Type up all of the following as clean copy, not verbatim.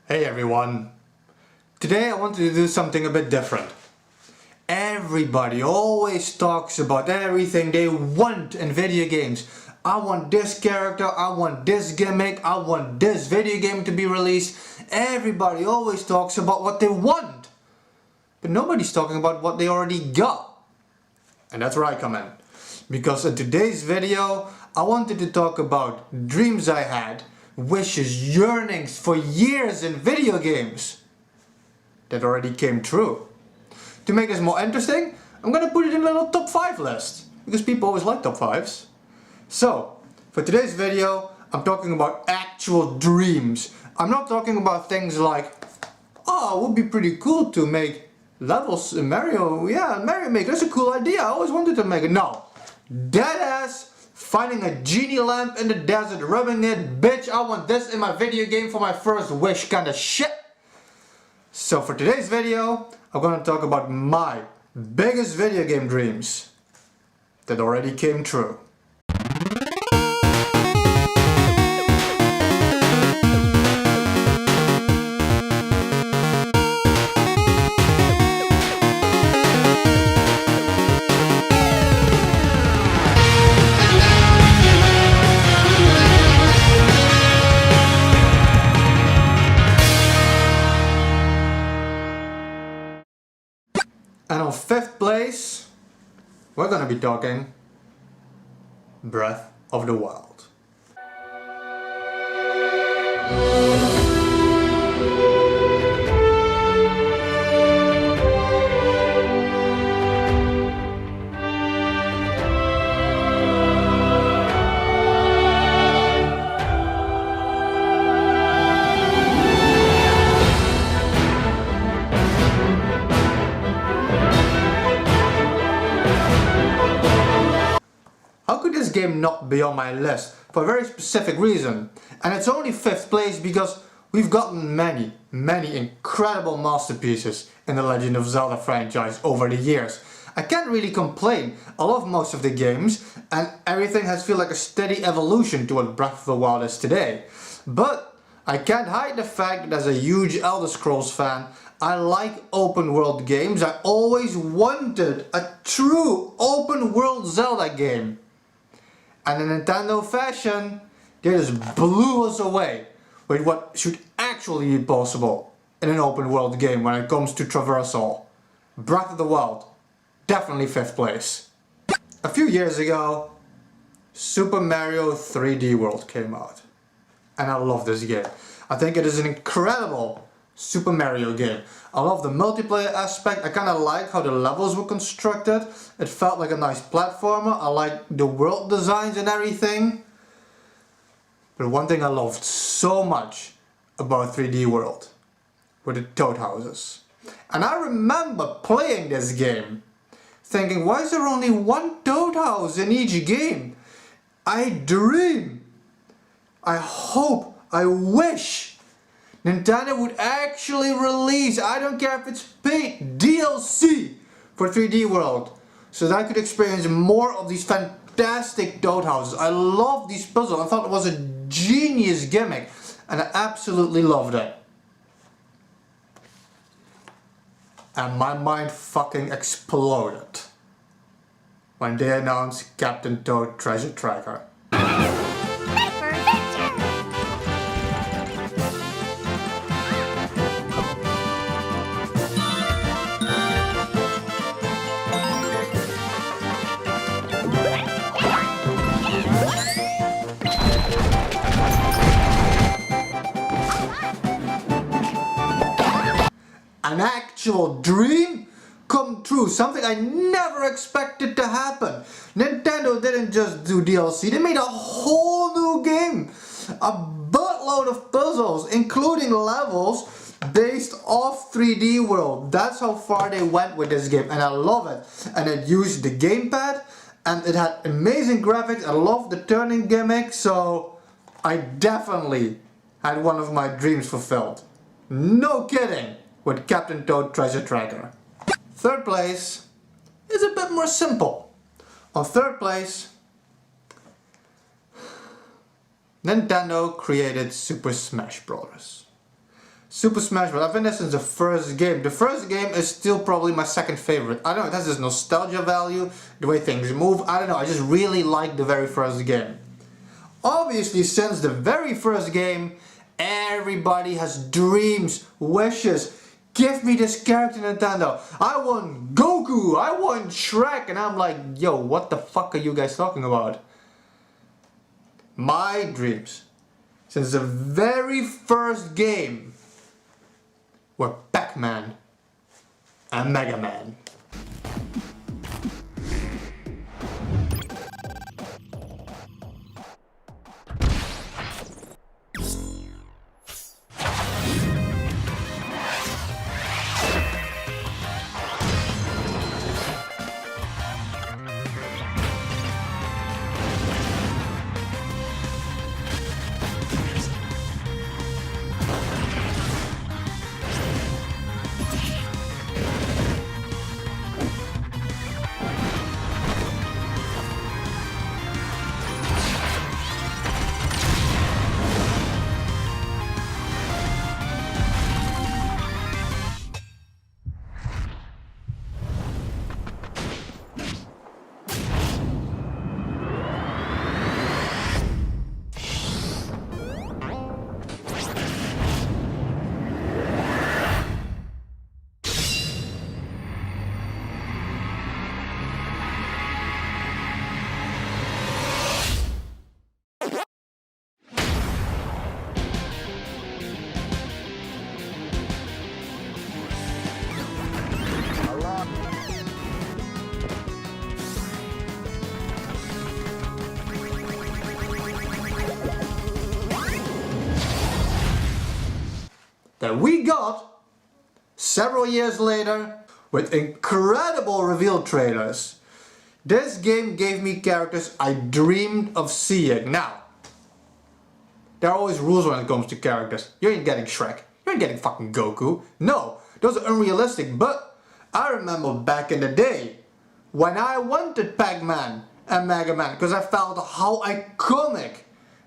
Hey everyone! Today I wanted to do something a bit different. Everybody always talks about everything they want in video games. I want this character, I want this gimmick, I want this video game to be released. Everybody always talks about what they want. But nobody's talking about what they already got. And that's where I come in. Because in today's video, I wanted to talk about dreams I had, wishes, yearnings for years in video games that already came true. To make this more interesting, I'm gonna put it in a little top 5 list, because people always like top 5s. So, for today's video, I'm talking about actual dreams. I'm not talking about things like, oh, it would be pretty cool to make levels in Mario. Yeah, Mario Maker, that's a cool idea. I always wanted to make it. No, deadass finding a genie lamp in the desert, rubbing it, bitch, I want this in my video game for my first wish kind of shit. So for today's video, I'm gonna talk about my biggest video game dreams that already came true. And on 5th place, we're gonna be talking Breath of the Wild. How could this game not be on my list? For a very specific reason. And it's only 5th place because we've gotten many incredible masterpieces in the Legend of Zelda franchise over the years. I can't really complain. I love most of the games and everything has felt like a steady evolution to what Breath of the Wild is today. But I can't hide the fact that as a huge Elder Scrolls fan, I like open world games. I always wanted a true open world Zelda game. And in Nintendo fashion, they just blew us away with what should actually be possible in an open world game when it comes to traversal. Breath of the Wild, definitely 5th place. A few years ago, Super Mario 3D World came out. And I love this game. I think it is an incredible Super Mario game. I love the multiplayer aspect. I kind of like how the levels were constructed. It felt like a nice platformer. I like the world designs and everything. But one thing I loved so much about 3D World were the Toad Houses. And I remember playing this game thinking, why is there only one Toad House in each game? I dream, I hope, I wish Nintendo would actually release, I don't care if it's paid, DLC for 3D World, so that I could experience more of these fantastic Toad Houses. I love these puzzles. I thought it was a genius gimmick and I absolutely loved it. And my mind fucking exploded when they announced Captain Toad Treasure Tracker. An actual dream come true, something I never expected to happen. Nintendo didn't just do DLC, they made a whole new game. A buttload of puzzles, including levels based off 3D World. That's how far they went with this game and I love it. And it used the gamepad and it had amazing graphics. I love the turning gimmick, so I definitely had one of my dreams fulfilled. No kidding! With Captain Toad Treasure Tracker. 3rd place is a bit more simple. On 3rd place, Nintendo created Super Smash Bros. Super Smash Bros. I've been there since the first game. The first game is still probably my second favorite. I don't know, it has this nostalgia value, the way things move. I don't know, I just really like the very first game. Obviously, since the very first game, everybody has dreams, wishes. Give me this character, Nintendo. I want Goku, I want Shrek. And I'm like, yo, what the fuck are you guys talking about? My dreams, since the very first game, were Pac-Man and Mega Man. That we got several years later with incredible reveal trailers. This game gave me characters I dreamed of seeing. Now, there are always rules when it comes to characters. You ain't getting Shrek. You ain't getting fucking Goku. No, those are unrealistic. But I remember back in the day when I wanted Pac-Man and Mega Man because I felt how iconic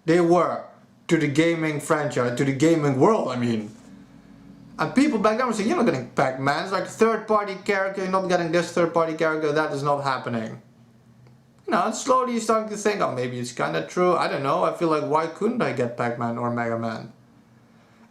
they were to the gaming franchise, to the gaming world, I mean. And people back then were saying, you're not getting Pac-Man, it's like a third-party character, you're not getting this third-party character, that is not happening. You know, and slowly you're starting to think, oh, maybe it's kinda true, I don't know, I feel like, why couldn't I get Pac-Man or Mega Man?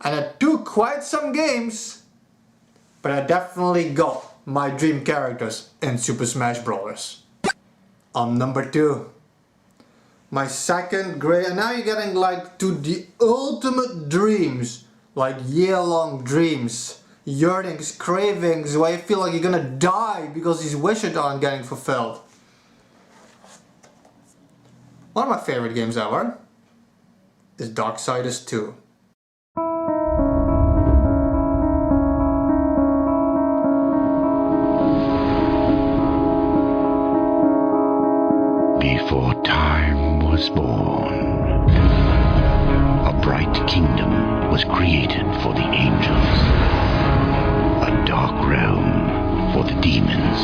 And it took quite some games, but I definitely got my dream characters in Super Smash Bros. On number 2. My second great, and now you're getting like to the ultimate dreams. Like year-long dreams, yearnings, cravings, where you feel like you're gonna die because these wishes aren't getting fulfilled. One of my favorite games ever is Darksiders 2. Before time was born, a bright kingdom was created for the angels, a dark realm for the demons,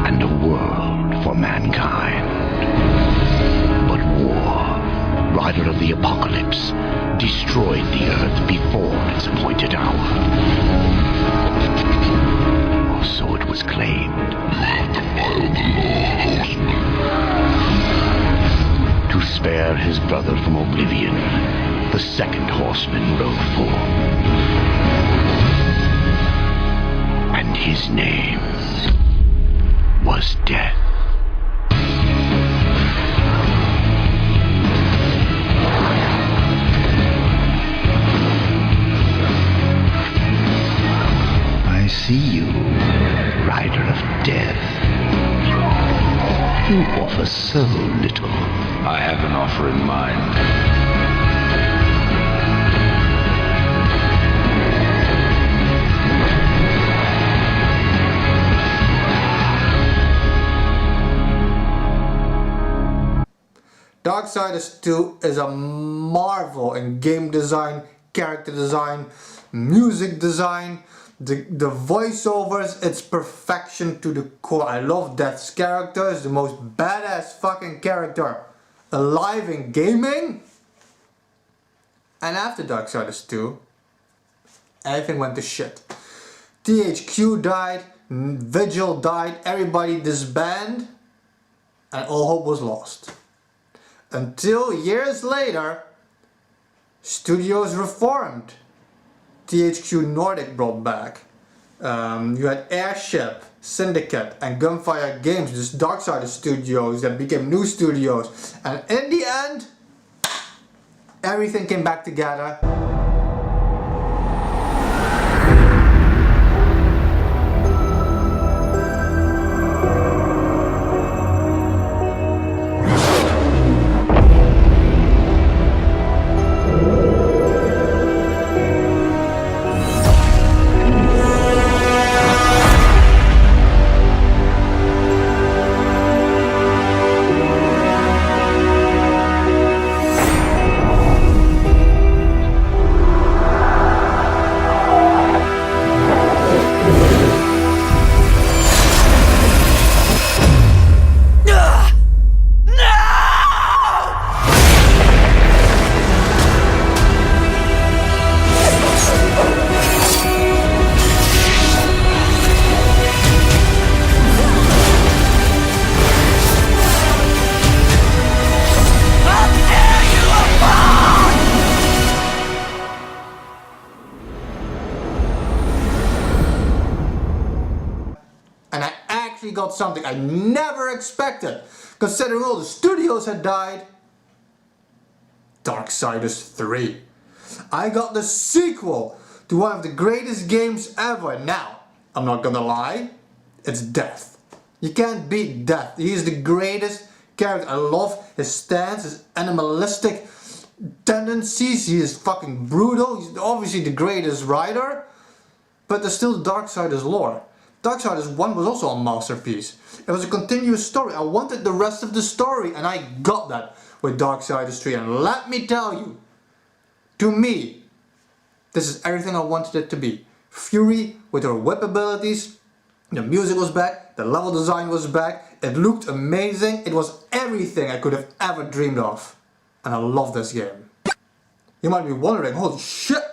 and a world for mankind. But war, rider of the apocalypse, destroyed the earth before its appointed hour. Or so it was claimed. To spare his brother from oblivion, the second horseman rode forth. And his name was Death. I see you, rider of death. You offer so little. I have an offer in mind. Darksiders 2 is a marvel in game design, character design, music design, the voiceovers, it's perfection to the core. I love Death's character, it's the most badass fucking character alive in gaming. And after Darksiders 2, everything went to shit. THQ died, Vigil died, everybody disbanded, and all hope was lost. Until years later, studios reformed. THQ Nordic brought back. You had Airship, Syndicate, and Gunfire Games, this Darksiders studios that became new studios. And in the end, everything came back together. And I actually got something I never expected, considering all the studios had died. Darksiders 3. I got the sequel to one of the greatest games ever. Now, I'm not gonna lie, it's Death. You can't beat Death. He is the greatest character. I love his stance, his animalistic tendencies. He is fucking brutal. He's obviously the greatest writer, but there's still Darksiders lore. Darksiders 1 was also a masterpiece. It was a continuous story. I wanted the rest of the story, and I got that with Darksiders 3. And let me tell you, to me, this is everything I wanted it to be. Fury with her whip abilities, the music was back, the level design was back, it looked amazing, it was everything I could have ever dreamed of. And I love this game. You might be wondering, holy shit!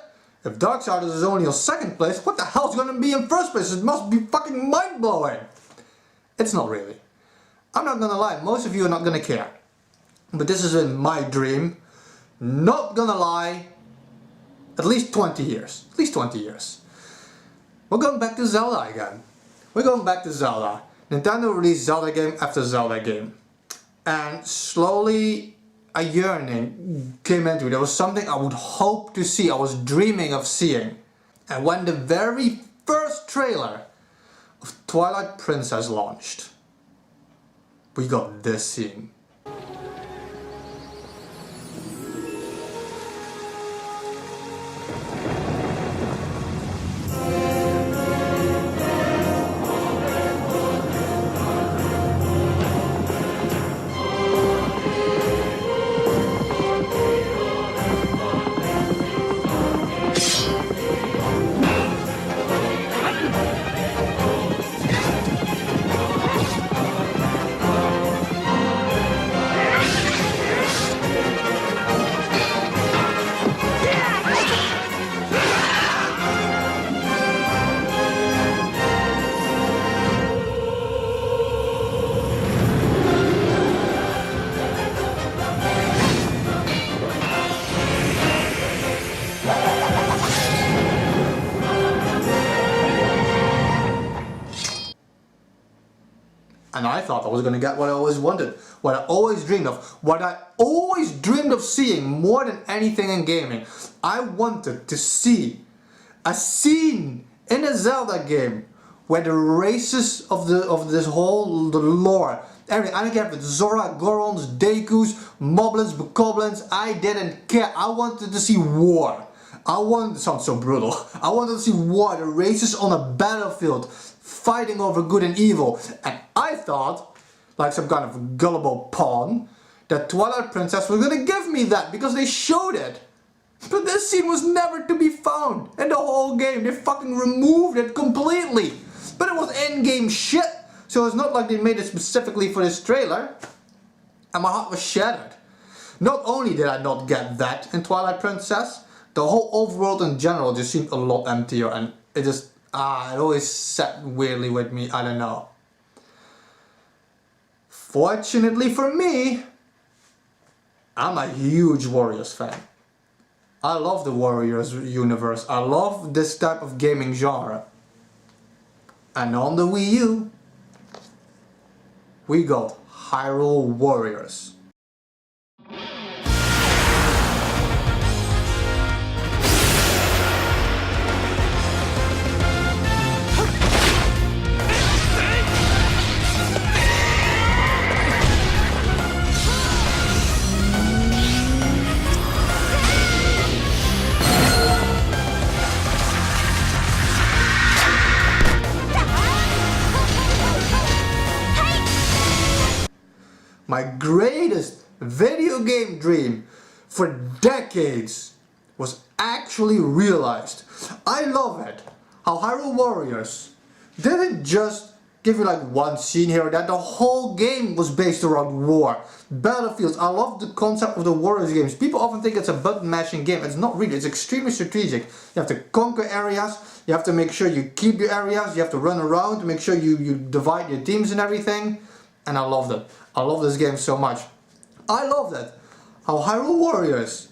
If Darksiders is only on second place, what the hell's gonna be in first place? It must be fucking mind-blowing! It's not really. I'm not gonna lie, most of you are not gonna care. But this is in my dream, not gonna lie, at least 20 years. At least 20 years. We're going back to Zelda again. We're going back to Zelda. Nintendo released Zelda game after Zelda game. And slowly a yearning came into it. There was something I would hope to see, I was dreaming of seeing. And when the very first trailer of Twilight Princess launched, we got this scene. And I thought I was gonna get what I always wanted, what I always dreamed of, what I always dreamed of seeing more than anything in gaming. I wanted to see a scene in a Zelda game where the races of this whole the lore, everything, I don't care if it's Zora, Gorons, Dekus, Moblins, Bokoblins, I didn't care. I wanted to see war. It sounds so brutal. I wanted to see war, the races on a battlefield, fighting over good and evil. And I thought, like some kind of gullible pawn, that Twilight Princess was gonna give me that because they showed it. But this scene was never to be found in the whole game. They fucking removed it completely. But it was in-game shit, so it's not like they made it specifically for this trailer. And my heart was shattered. Not only did I not get that in Twilight Princess, the whole overworld in general just seemed a lot emptier, and it just, it always sat weirdly with me, I don't know. Fortunately for me, I'm a huge Warriors fan. I love the Warriors universe, I love this type of gaming genre. And on the Wii U, we got Hyrule Warriors. My greatest video game dream for decades was actually realized. I love it how Hyrule Warriors didn't just give you like one scene here or that. The whole game was based around war, battlefields. I love the concept of the Warriors games. People often think it's a button mashing game. It's not really. It's extremely strategic. You have to conquer areas. You have to make sure you keep your areas. You have to run around to make sure you divide your teams and everything. And I loved it. I love this game so much. I love that how Hyrule Warriors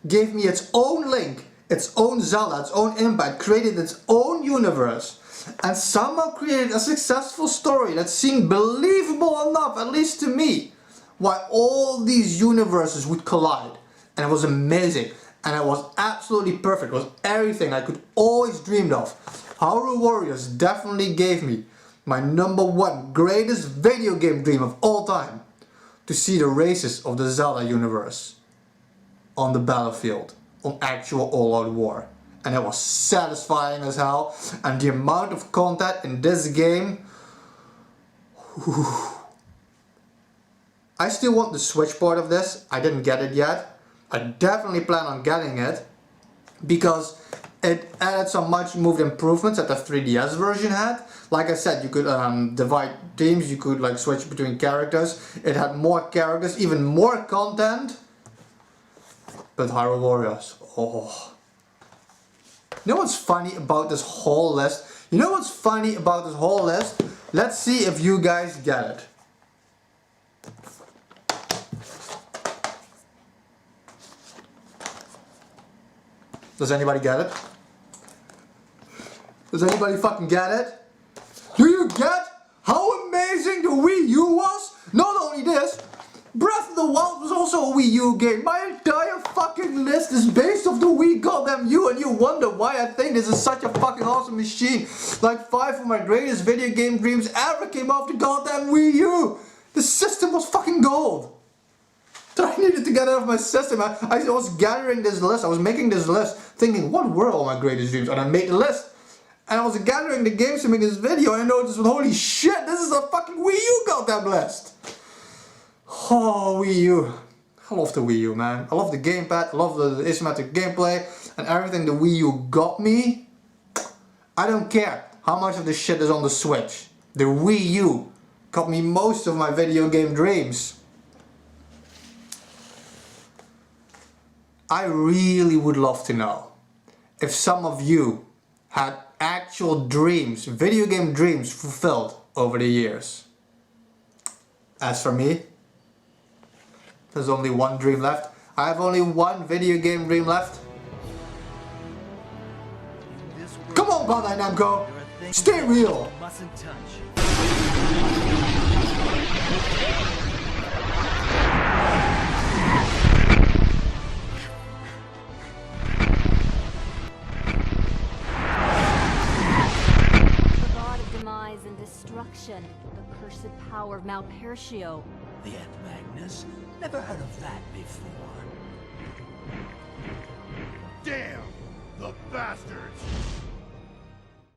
gave me its own Link, its own Zelda, its own Impact, created its own universe, and somehow created a successful story that seemed believable enough, at least to me, why all these universes would collide. And it was amazing, and it was absolutely perfect. It was everything I could always dreamed of. Hyrule Warriors definitely gave me my #1 greatest video game dream of all time, to see the races of the Zelda universe on the battlefield, on actual all-out war. And it was satisfying as hell, and the amount of content in this game, I still want the Switch port of this. I didn't get it yet. I definitely plan on getting it, because it added some much moved improvements that the 3DS version had. Like I said, you could divide teams, you could like switch between characters. It had more characters, even more content. But Hyrule Warriors, oh. You know what's funny about this whole list? Let's see if you guys get it. Does anybody get it? Does anybody fucking get it? Do you get how amazing the Wii U was? Not only this, Breath of the Wild was also a Wii U game. My entire fucking list is based off the Wii goddamn U, and you wonder why I think this is such a fucking awesome machine. Like 5 of my greatest video game dreams ever came off the goddamn Wii U. The system was fucking gold. I needed to get out of my system. I was gathering this list, I was making this list, thinking what were all my greatest dreams, and I made the list. And I was gathering the games to make this video, and I noticed, holy shit, this is a fucking Wii U goddamn list. Oh, Wii U. I love the Wii U, man. I love the gamepad, I love the isometric gameplay, and everything the Wii U got me. I don't care how much of this shit is on the Switch. The Wii U got me most of my video game dreams. I really would love to know if some of you had actual dreams, video game dreams fulfilled over the years. As for me, there's only one dream left. I have only one video game dream left. Come on, Bandai Namco, stay real. Mustn't touch. And destruction, the cursed power of Malpertio. The Ant Magnus? Never heard of that before. Damn! The bastards!